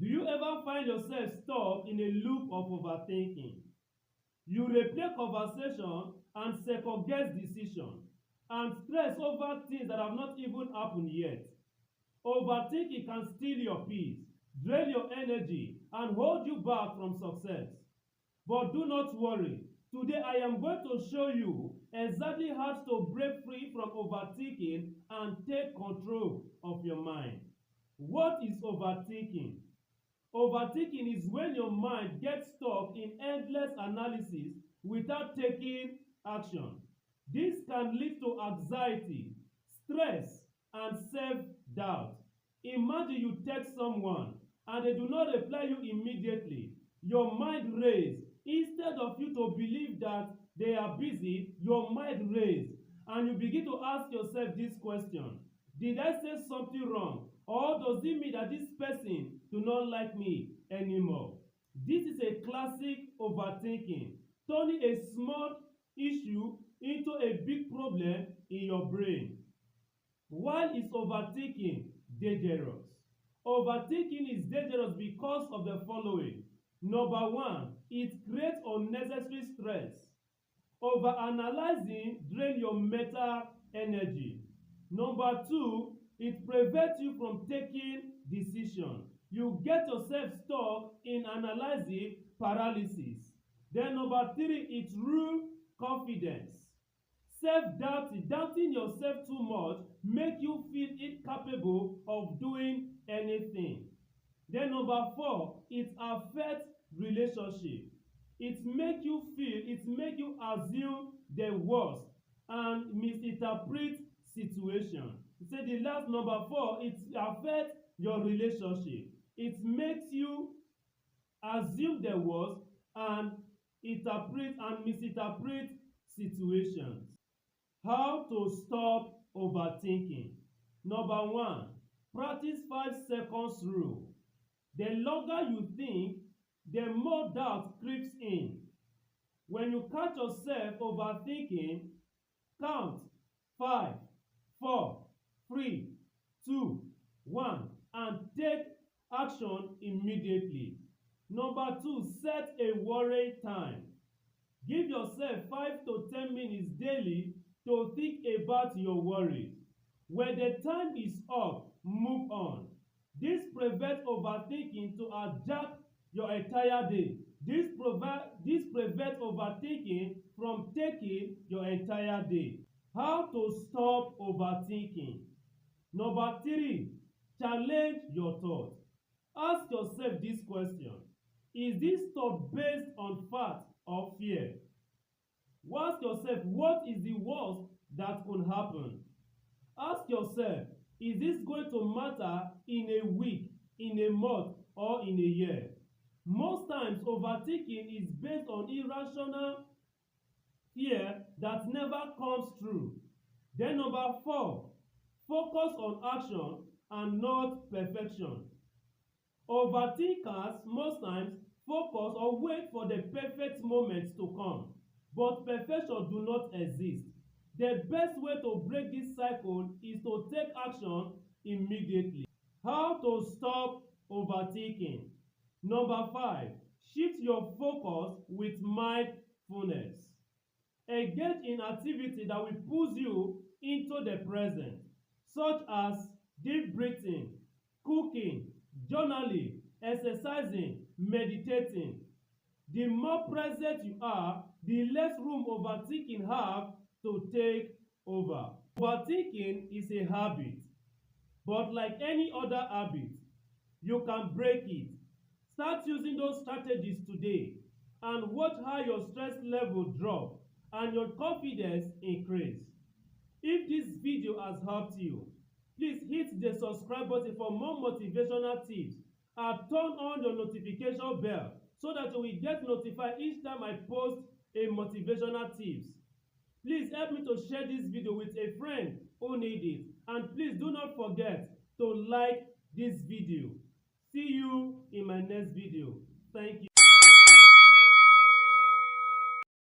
Do you ever find yourself stuck in a loop of overthinking? You replay conversation and second-guess decision and stress over things that have not even happened yet. Overthinking can steal your peace, drain your energy, and hold you back from success. But do not worry. Today I am going to show you exactly how to break free from overthinking and take control of your mind. What is overthinking? Overthinking is when your mind gets stuck in endless analysis without taking action. This can lead to anxiety, stress, and self-doubt. Imagine you text someone and they do not reply you immediately. Your mind races. Instead of you to believe that they are busy, your mind races. And you begin to ask yourself this question: did I say something wrong? Or does it mean that this person do not like me anymore? This is a classic overthinking, turning a small issue into a big problem in your brain. Why is overthinking dangerous? Overthinking is dangerous because of the following. Number one, it creates unnecessary stress. Overanalyzing drains your mental energy. Number two, it prevents you from taking decisions. You get yourself stuck in analyzing paralysis. Then number three, it ruins confidence. Doubting yourself too much make you feel incapable of doing anything. Then number four, it affects relationship. It make you assume the worst and misinterpret situation. Say the last number four, it affects your relationship. It makes you assume the worst and misinterpret situations. How to stop overthinking? Number one, practice 5 seconds rule. The longer you think, the more doubt creeps in. When you catch yourself overthinking, count 5, 4, 3, 2, 1 and take action immediately. Number two, set a worry time. Give yourself 5 to 10 minutes daily to think about your worries. When the time is up, move on. This prevents overthinking to hijack your entire day. This prevents overthinking from taking your entire day. How to stop overthinking? Number three, challenge your thought. Ask yourself this question: is this thought based on fact or fear? Ask yourself, what is the worst that could happen? Ask yourself, is this going to matter in a week, in a month, or in a year? Most times, overthinking is based on irrational fear that never comes true. Then number four, focus on action and not perfection. Overthinkers most times focus or wait for the perfect moment to come, but perfection do not exist. The best way to break this cycle is to take action immediately. How to stop overthinking? Number five, shift your focus with mindfulness. Engage in activity that will push you into the present, such as deep breathing, cooking, journaling, exercising, meditating. The more present you are, the less room overthinking have to take over. Overthinking is a habit, but like any other habit, you can break it. Start using those strategies today and watch how your stress level drop and your confidence increase. If this video has helped you, please hit the subscribe button for more motivational tips and turn on your notification bell so that you will get notified each time I post a motivational tips. Please help me to share this video with a friend who needs it, and please do not forget to like this video. See you in my next video. Thank you.